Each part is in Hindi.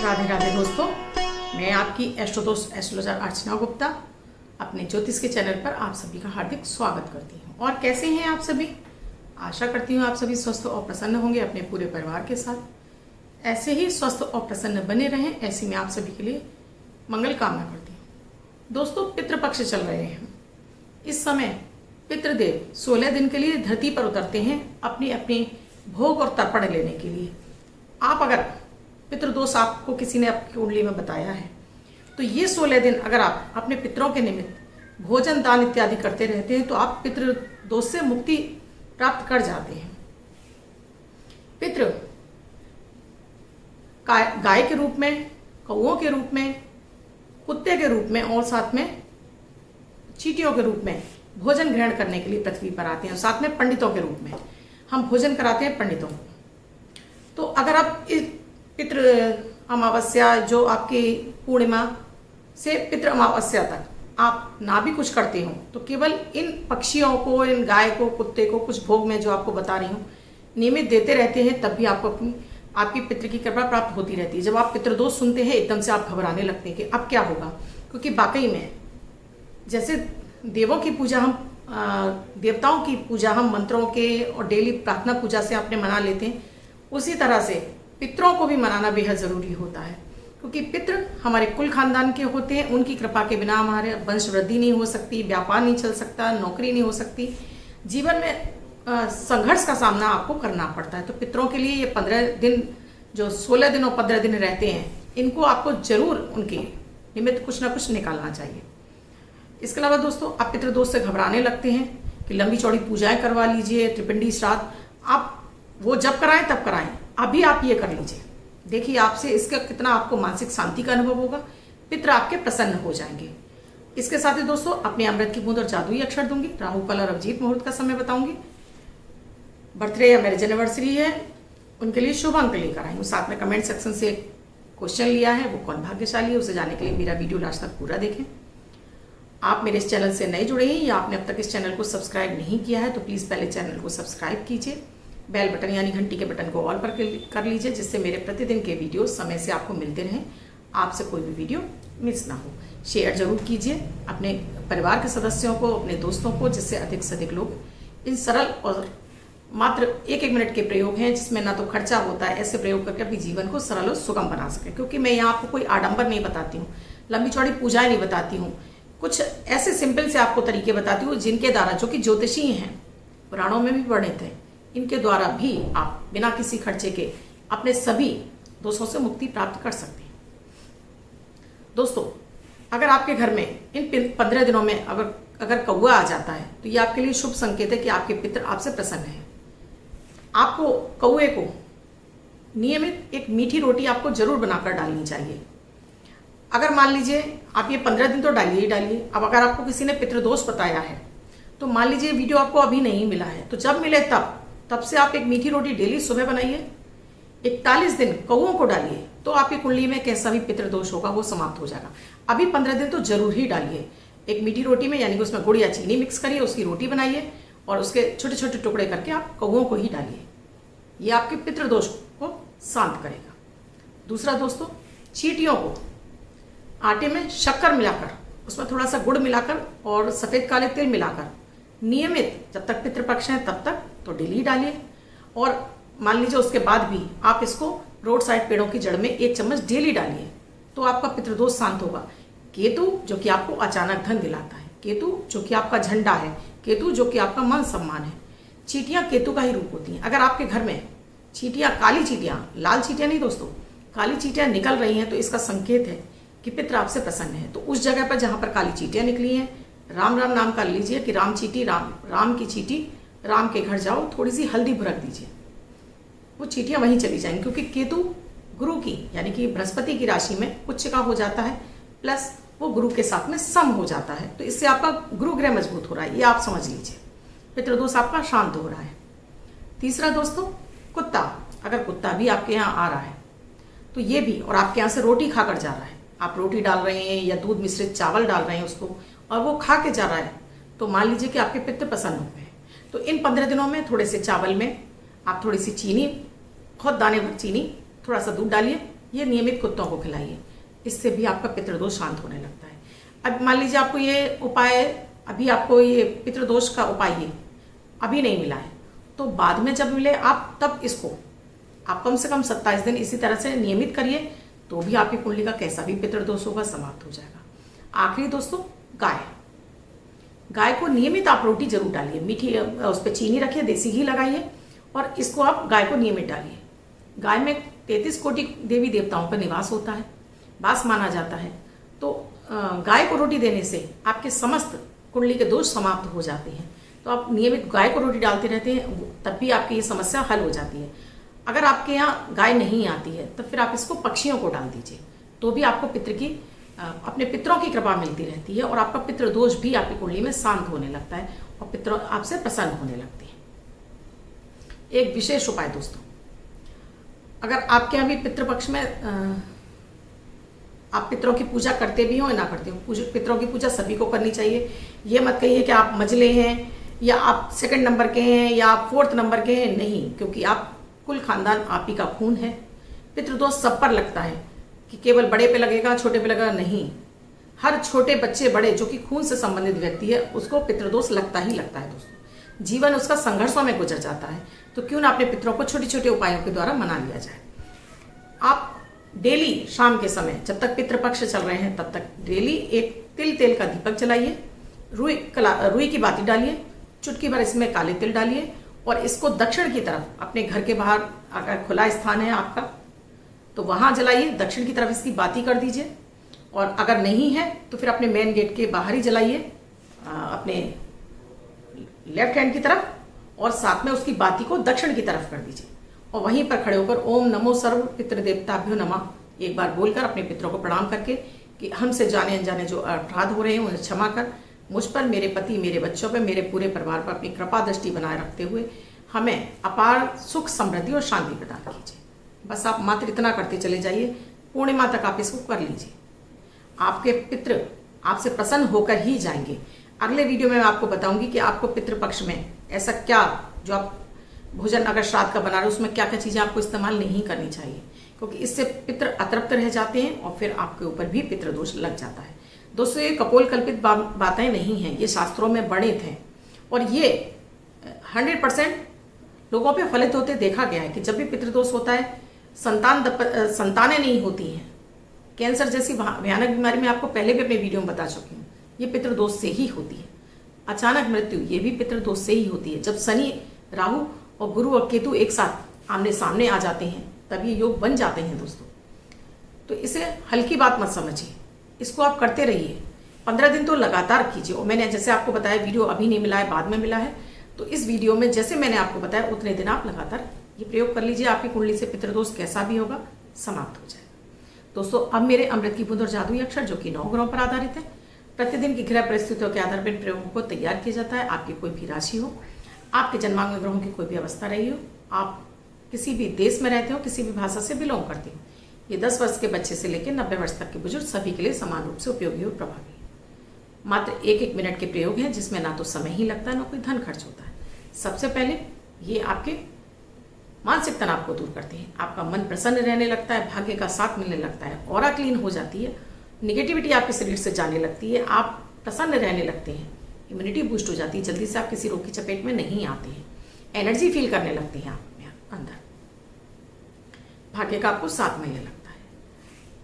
राधे राधे दोस्तों, मैं आपकी एस्ट्रोदोस्त एस्ट्रोलॉजर अर्चना गुप्ता अपने ज्योतिष के चैनल पर आप सभी का हार्दिक स्वागत करती हूँ। और कैसे हैं आप सभी? आशा करती हूँ आप सभी स्वस्थ और प्रसन्न होंगे अपने पूरे परिवार के साथ। ऐसे ही स्वस्थ और प्रसन्न बने रहें, ऐसी मैं आप सभी के लिए मंगल कामना करती हूँ। दोस्तों, पितृपक्ष चल रहे हैं। इस समय पितृदेव 16 दिन के लिए धरती पर उतरते हैं अपनी अपनी भोग और तर्पण लेने के लिए। आप अगर पितृदोष आपको किसी ने आपकी कुंडली में बताया है तो ये 16 दिन अगर आप अपने पितरों के निमित्त भोजन दान इत्यादि करते रहते हैं तो आप पितृदोष से मुक्ति प्राप्त कर जाते हैं। पितृ गाय के रूप में, कौओं के रूप में, कुत्ते के रूप में और साथ में चींटियों के रूप में भोजन ग्रहण करने के लिए पृथ्वी पर आते हैं। साथ में पंडितों के रूप में हम भोजन कराते हैं पंडितों को। तो अगर आप इस पितृ अमावस्या, जो आपकी पूर्णिमा से पितृ अमावस्या तक आप ना भी कुछ करते हो तो केवल इन पक्षियों को, इन गाय को, कुत्ते को कुछ भोग में जो आपको बता रही हूँ नियमित देते रहते हैं, तब भी आपको आपकी पितृ की कृपा प्राप्त होती रहती है। जब आप पितृदोष सुनते हैं एकदम से आप घबराने लगते हैं कि अब क्या होगा, क्योंकि वाकई में जैसे देवों की पूजा हम देवताओं की पूजा हम मंत्रों के और डेली प्रार्थना पूजा से अपने मना लेते हैं, उसी तरह से पितरों को भी मनाना बेहद ज़रूरी होता है। क्योंकि पितृ हमारे कुल खानदान के होते हैं, उनकी कृपा के बिना हमारे वंश वृद्धि नहीं हो सकती, व्यापार नहीं चल सकता, नौकरी नहीं हो सकती, जीवन में संघर्ष का सामना आपको करना पड़ता है। तो पितरों के लिए ये 15 दिन, जो 16 दिन और 15 दिन रहते हैं, इनको आपको जरूर उनके निमित्त कुछ ना कुछ निकालना चाहिए। इसके अलावा दोस्तों, आप पितृदोष से घबराने लगते हैं कि लंबी चौड़ी पूजाएं करवा लीजिए, त्रिपिंडी श्राद्ध आप वो जब कराएं तब कराएं, अभी आप ये कर लीजिए। देखिए आपसे इसका कितना आपको मानसिक शांति का अनुभव होगा, पितृ आपके प्रसन्न हो जाएंगे। इसके साथ ही दोस्तों, अपने अमृत की बूंद और जादुई अक्षर दूंगी, राहु काल और अभिजीत मुहूर्त का समय बताऊंगी, बर्थडे या मैरिज एनिवर्सरी है उनके लिए शुभ अंक लेकर आई हूँ। साथ में कमेंट सेक्शन से क्वेश्चन लिया है, वो कौन भाग्यशाली है, उसे जानने के लिए मेरा वीडियो लास्ट तक पूरा देखें। आप मेरे इस चैनल से नए जुड़े हैं या आपने अब तक इस चैनल को सब्सक्राइब नहीं किया है तो प्लीज़ पहले चैनल को सब्सक्राइब कीजिए, बेल बटन यानी घंटी के बटन को ऑल पर कर लीजिए, जिससे मेरे प्रतिदिन के वीडियो समय से आपको मिलते रहें, आपसे कोई भी वीडियो मिस ना हो। शेयर जरूर कीजिए अपने परिवार के सदस्यों को, अपने दोस्तों को, जिससे अधिक से अधिक लोग इन सरल और मात्र 1-1 मिनट के प्रयोग हैं जिसमें ना तो खर्चा होता है, ऐसे प्रयोग करके अपनी जीवन को सरल और सुगम बना सके। क्योंकि मैं यहाँ आपको कोई आडंबर नहीं बताती हूँ, लंबी चौड़ी पूजाएं नहीं बताती हूँ, कुछ ऐसे सिंपल से आपको तरीके बताती हूँ जिनके द्वारा, जो कि ज्योतिषी हैं, पुराणों में भी वर्णित है, इनके द्वारा भी आप बिना किसी खर्चे के अपने सभी दोषों से मुक्ति प्राप्त कर सकते हैं। दोस्तों, अगर आपके घर में इन 15 दिनों में अगर कौआ आ जाता है तो ये आपके लिए शुभ संकेत है कि आपके पितृ आपसे प्रसन्न हैं। आपको कौए को नियमित एक मीठी रोटी आपको जरूर बनाकर डालनी चाहिए। अगर मान लीजिए आप ये 15 दिन तो डालिए ही डालिए। अब अगर आपको किसी ने पितृदोष बताया है तो मान लीजिए वीडियो आपको अभी नहीं मिला है, तो जब मिले तब से आप एक मीठी रोटी डेली सुबह बनाइए, 41 दिन कौओं को डालिए, तो आपकी कुंडली में कैसा भी पितृदोष होगा वो समाप्त हो जाएगा। अभी 15 दिन तो जरूर ही डालिए। एक मीठी रोटी में यानी कि उसमें गुड़ या चीनी मिक्स करिए, उसकी रोटी बनाइए और उसके छोटे छोटे टुकड़े करके आप कौओं को ही डालिए। ये आपके पितृदोष को शांत करेगा। दूसरा दोस्तों, चींटियों को आटे में शक्कर मिलाकर, उसमें थोड़ा सा गुड़ मिलाकर और सफ़ेद काले तिल मिलाकर नियमित जब तक पितृपक्ष है तब तक तो डेली डालिए। और मान लीजिए उसके बाद भी आप इसको रोड साइड पेड़ों की जड़ में 1 चम्मच डेली डालिए, तो आपका पितृदोष शांत होगा। केतु जो कि आपको अचानक धन दिलाता है, केतु जो कि आपका झंडा है, केतु जो कि आपका मान सम्मान है, चींटियां केतु का ही रूप होती हैं। अगर आपके घर में चींटियां, काली चींटियां, लाल चींटियां नहीं दोस्तों, काली चींटियां निकल रही हैं तो इसका संकेत है कि पितृ आपसे प्रसन्न है। तो उस जगह पर जहां पर काली चींटियां निकली हैं, राम राम नाम कर लीजिए कि राम चींटी, राम की चींटी राम के घर जाओ, थोड़ी सी हल्दी भुरक दीजिए, वो चींटियां वहीं चली जाएंगी। क्योंकि केतु गुरु की यानी कि बृहस्पति की राशि में उच्च का हो जाता है, प्लस वो गुरु के साथ में सम हो जाता है, तो इससे आपका गुरु ग्रह मजबूत हो रहा है, ये आप समझ लीजिए, पितृदोष आपका शांत हो रहा है। तीसरा दोस्तों, कुत्ता, अगर कुत्ता भी आपके यहाँ आ रहा है तो ये भी, और आपके यहाँ से रोटी खाकर जा रहा है, आप रोटी डाल रहे हैं या दूध मिश्रित चावल डाल रहे हैं उसको और वो खा के जा रहा है, तो मान लीजिए कि आपके पितृ प्रसन्न हुए हैं। तो इन 15 दिनों में थोड़े से चावल में आप थोड़ी सी चीनी, बहुत दाने भर चीनी, थोड़ा सा दूध डालिए ये नियमित कुत्तों को खिलाइए, इससे भी आपका पितृदोष शांत होने लगता है। अब मान लीजिए आपको ये उपाय, अभी आपको ये पितृदोष का उपाय ये अभी नहीं मिला है, तो बाद में जब मिले आप तब इसको आप कम से कम 27 दिन इसी तरह से नियमित करिए, तो भी आपकी कुंडली का कैसा भी पितृदोष होगा समाप्त हो जाएगा। आखिरी दोस्तों, गाय को नियमित आप रोटी जरूर डालिए, मीठी उस पर चीनी रखिए, देसी घी लगाइए और इसको आप गाय को नियमित डालिए। गाय में 33 कोटि देवी देवताओं का निवास होता है, वास माना जाता है, तो गाय को रोटी देने से आपके समस्त कुंडली के दोष समाप्त हो जाते हैं। तो आप नियमित गाय को रोटी डालते रहते हैं, तब भी आपकी ये समस्या हल हो जाती है। अगर आपके यहाँ गाय नहीं आती है तो फिर आप इसको पक्षियों को डाल दीजिए, तो भी आपको अपने पितरों की कृपा मिलती रहती है और आपका पितृदोष भी आपकी कुंडली में शांत होने लगता है और पितर आपसे प्रसन्न होने लगते हैं। एक विशेष उपाय दोस्तों, अगर आपके यहाँ भी पितृपक्ष में आप पितरों की पूजा करते भी हो या ना करते हो, पितरों की पूजा सभी को करनी चाहिए। ये मत कहिए कि आप मझले हैं या आप सेकंड नंबर के हैं या आप 4th नंबर के हैं, नहीं, क्योंकि आप कुल खानदान आप ही का खून है। पितृदोष सब पर लगता है कि केवल बड़े पे लगेगा छोटे पे लगेगा, नहीं, हर छोटे बच्चे बड़े जो कि खून से संबंधित व्यक्ति है उसको पितृदोष लगता ही लगता है दोस्तों। जीवन उसका संघर्षों में गुजर जाता है, तो क्यों ना अपने पितरों को छोटे छोटे उपायों के द्वारा मना लिया जाए। आप डेली शाम के समय जब तक पितृपक्ष चल रहे हैं तब तक डेली एक तेल का दीपक जलाइए, रुई की बाती डालिए, चुटकी भर इसमें काले तिल डालिए और इसको दक्षिण की तरफ अपने घर के बाहर, अगर खुला स्थान है आपका तो वहां जलाइए, दक्षिण की तरफ इसकी बाती कर दीजिए। और अगर नहीं है तो फिर अपने मेन गेट के बाहर ही जलाइए, अपने लेफ्ट हैंड की तरफ, और साथ में उसकी बाती को दक्षिण की तरफ कर दीजिए और वहीं पर खड़े होकर ओम नमो सर्व पितृदेवताभ्यो नमः एक बार बोलकर अपने पितरों को प्रणाम करके कि हमसे जाने अनजाने जो अपराध हो रहे हैं उन्हें क्षमा कर मुझ पर, मेरे पति, मेरे बच्चों पर, मेरे पूरे परिवार पर अपनी कृपा दृष्टि बनाए रखते हुए हमें अपार सुख, समृद्धि और शांति प्रदान कीजिए। बस आप मात्र इतना करते चले जाइए, पूर्णिमा तक आप इसको कर लीजिए। आपके पितृ आपसे प्रसन्न होकर ही जाएंगे। अगले वीडियो में मैं आपको बताऊंगी कि आपको पितृपक्ष में ऐसा क्या, जो आप भोजन अगर श्राद्ध का बना रहे हो उसमें क्या क्या चीज़ें आपको इस्तेमाल नहीं करनी चाहिए, क्योंकि इससे पितृ अतृप्त रह जाते हैं और फिर आपके ऊपर भी पितृदोष लग जाता है। दोस्तों, ये कपोल कल्पित बातें नहीं हैं, ये शास्त्रों में वर्णित हैं और ये 100% लोगों पे फलित होते देखा गया है कि जब भी पितृदोष होता है संतानें नहीं होती हैं। कैंसर जैसी भयानक बीमारी में आपको पहले भी अपने वीडियो में बता चुकी हूँ, ये पितृदोष से ही होती है। अचानक मृत्यु ये भी पितृदोष से ही होती है। जब शनि, राहु और गुरु और केतु एक साथ आमने सामने आ जाते हैं तब ये योग बन जाते हैं दोस्तों। तो इसे हल्की बात मत समझिए, इसको आप करते रहिए। 15 दिन तो लगातार कीजिए। और मैंने जैसे आपको बताया वीडियो अभी नहीं मिला है, बाद में मिला है, तो इस वीडियो में जैसे मैंने आपको बताया उतने दिन आप लगातार ये प्रयोग कर लीजिए। आपकी कुंडली से पितृदोष कैसा भी होगा समाप्त हो जाएगा। दोस्तों, अब मेरे अमृत की बूंद और जादुई अक्षर जो कि 9 ग्रहों पर आधारित है, प्रतिदिन की ग्रह परिस्थितियों के आधार पर प्रयोगों को तैयार किया जाता है। आपकी कोई भी राशि हो, आपके जन्मांग में ग्रहों की कोई भी अवस्था रही हो, आप किसी भी देश में रहते हो, किसी भी भाषा से बिलोंग करते हो, ये 10 वर्ष के बच्चे से लेकर 90 वर्ष तक के बुजुर्ग सभी के लिए समान रूप से उपयोगी और प्रभावी है। मात्र 1-1 मिनट के प्रयोग हैं जिसमें ना तो समय ही लगता है ना कोई धन खर्च होता है। सबसे पहले ये आपके मानसिक तनाव को दूर करते हैं, आपका मन प्रसन्न रहने लगता है, भाग्य का साथ मिलने लगता है, ऑरा क्लीन हो जाती है, निगेटिविटी आपके शरीर से जाने लगती है, आप प्रसन्न रहने लगते हैं, इम्यूनिटी बूस्ट हो जाती है, जल्दी से आप किसी रोग की चपेट में नहीं आते हैं, एनर्जी फील करने लगते हैं आप में अंदर, भाग्य का आपको साथ मिलने लगता है।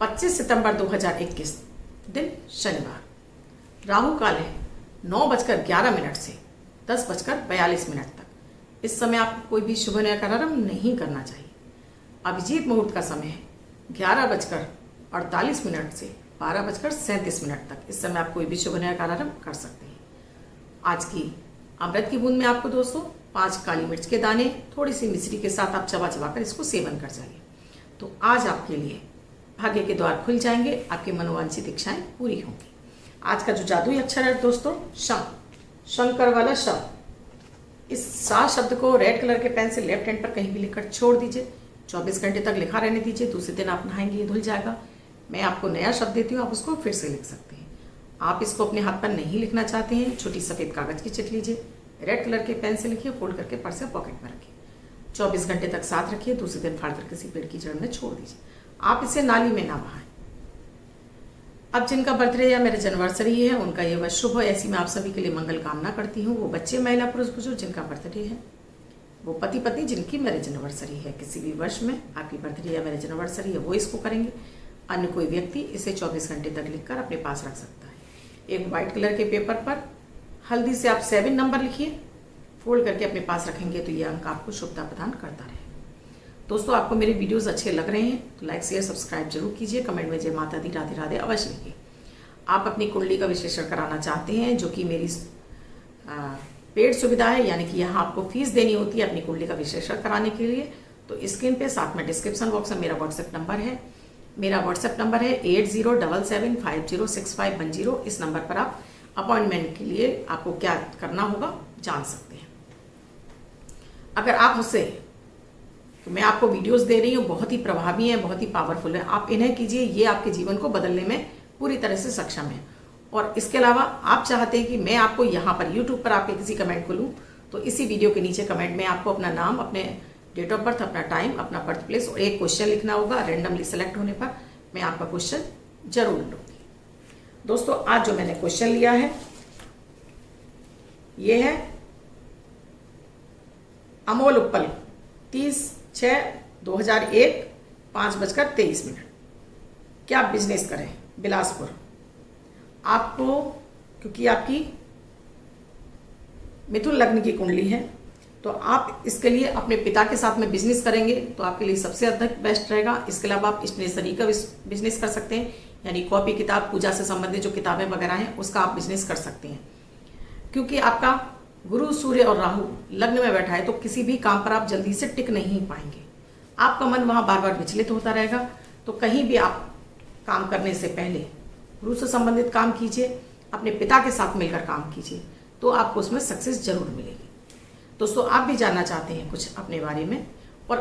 25 सितंबर 2021 दिन शनिवार, राहु काल है 9:11 से 10:42 तक। इस समय आपको कोई भी शुभ नया कार्यक्रम नहीं करना चाहिए। अभिजीत मुहूर्त का समय है 11:48 से 12:37 तक। इस समय आप कोई भी शुभ नया कार्यक्रम कर सकते हैं। आज की अमृत की बूंद में आपको दोस्तों 5 काली मिर्च के दाने थोड़ी सी मिश्री के साथ आप चबा चबा कर इसको सेवन कर जाइए, तो आज आपके लिए भाग्य के द्वार खुल जाएंगे, आपकी मनोवांछित इच्छाएं पूरी होंगी। आज का जो जादुई अक्षर है दोस्तों शं, शंकर वाला शं। इस सा शब्द को रेड कलर के पेन से लेफ्ट हैंड पर कहीं भी लिखकर छोड़ दीजिए, 24 घंटे तक लिखा रहने दीजिए। दूसरे दिन आप नहाएंगे ये धुल जाएगा। मैं आपको नया शब्द देती हूँ, आप उसको फिर से लिख सकते हैं। आप इसको अपने हाथ पर नहीं लिखना चाहते हैं, छोटी सफ़ेद कागज की चिट लीजिए, रेड कलर के पेन से लिखिए, फोल्ड करके पर्स या पॉकेट में रखिए, 24 घंटे तक साथ रखिए। दूसरे दिन फाड़ कर किसी पेड़ की जड़ में छोड़ दीजिए। आप इसे नाली में ना बहाएं। अब जिनका बर्थडे या मैरिज एनिवर्सरी है उनका ये वर्ष शुभ हो, ऐसी मैं आप सभी के लिए मंगल कामना करती हूँ। वो बच्चे, महिला, पुरुष, बुजुर्ग जिनका बर्थडे है, वो पति पत्नी जिनकी मैरिज एनिवर्सरी है, किसी भी वर्ष में आपकी बर्थडे या मैरिज एनिवर्सरी है वो इसको करेंगे। अन्य कोई व्यक्ति इसे 24 घंटे तक लिखकर अपने पास रख सकता है। एक व्हाइट कलर के पेपर पर हल्दी से आप 7 नंबर लिखिए, फोल्ड करके अपने पास रखेंगे तो ये अंक आपको शुभता प्रदान करता रहे। दोस्तों, आपको मेरे वीडियोस अच्छे लग रहे हैं तो लाइक शेयर सब्सक्राइब जरूर कीजिए। कमेंट में जय माता दी राधे राधे अवश्य लिखिए। आप अपनी कुंडली का विश्लेषण कराना चाहते हैं, जो कि मेरी पेड सुविधा है, यानी कि यहाँ आपको फीस देनी होती है अपनी कुंडली का विश्लेषण कराने के लिए, तो स्क्रीन पे साथ में डिस्क्रिप्शन बॉक्स में मेरा व्हाट्सएप नंबर है। मेरा व्हाट्सएप नंबर है 8077506510। इस नंबर पर आप अपॉइंटमेंट के लिए आपको क्या करना होगा जान सकते हैं। अगर आप मुझसे, तो मैं आपको वीडियोस दे रही हूँ, बहुत ही प्रभावी हैं, बहुत ही पावरफुल है, आप इन्हें कीजिए, ये आपके जीवन को बदलने में पूरी तरह से सक्षम है। और इसके अलावा आप चाहते हैं कि मैं आपको यहाँ पर यूट्यूब पर आपके किसी कमेंट को लूँ, तो इसी वीडियो के नीचे कमेंट में आपको अपना नाम, अपने डेट ऑफ बर्थ, अपना टाइम, अपना बर्थ प्लेस और एक क्वेश्चन लिखना होगा। रेंडमली सेलेक्ट होने पर मैं आपका क्वेश्चन जरूर लूँगी। दोस्तों, आज जो मैंने क्वेश्चन लिया है ये है अमोल उप्पल, 30/6/2001, 5:23। क्या बिजनेस करें? बिलासपुर। आपको, क्योंकि आपकी मिथुन लग्न की कुंडली है, तो आप इसके लिए अपने पिता के साथ में बिजनेस करेंगे तो आपके लिए सबसे अधिक बेस्ट रहेगा। इसके अलावा आप स्टेशनरी का बिजनेस कर सकते हैं, यानी कॉपी किताब, पूजा से संबंधित जो किताबें वगैरह हैं उसका आप बिजनेस कर सकते हैं। क्योंकि आपका गुरु, सूर्य और राहु लग्न में बैठा है तो किसी भी काम पर आप जल्दी से टिक नहीं पाएंगे। आपका मन वहां बार बार विचलित होता रहेगा। तो कहीं भी आप काम करने से पहले गुरु से संबंधित काम कीजिए, अपने पिता के साथ मिलकर काम कीजिए, तो आपको उसमें सक्सेस जरूर मिलेगी। दोस्तों, आप भी जानना चाहते हैं कुछ अपने बारे में और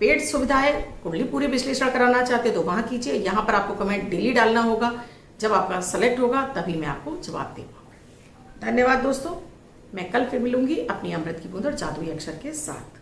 पेड सुविधा है, कुंडली पूरी विश्लेषण कराना चाहते हैं तो वहां कीजिए। यहाँ पर आपको कमेंट डेली डालना होगा, जब आपका सेलेक्ट होगा तभी मैं आपको जवाब दे पाऊंगा। धन्यवाद दोस्तों, मैं कल फिर मिलूंगी अपनी अमृत की बूंद और जादुई अक्षर के साथ।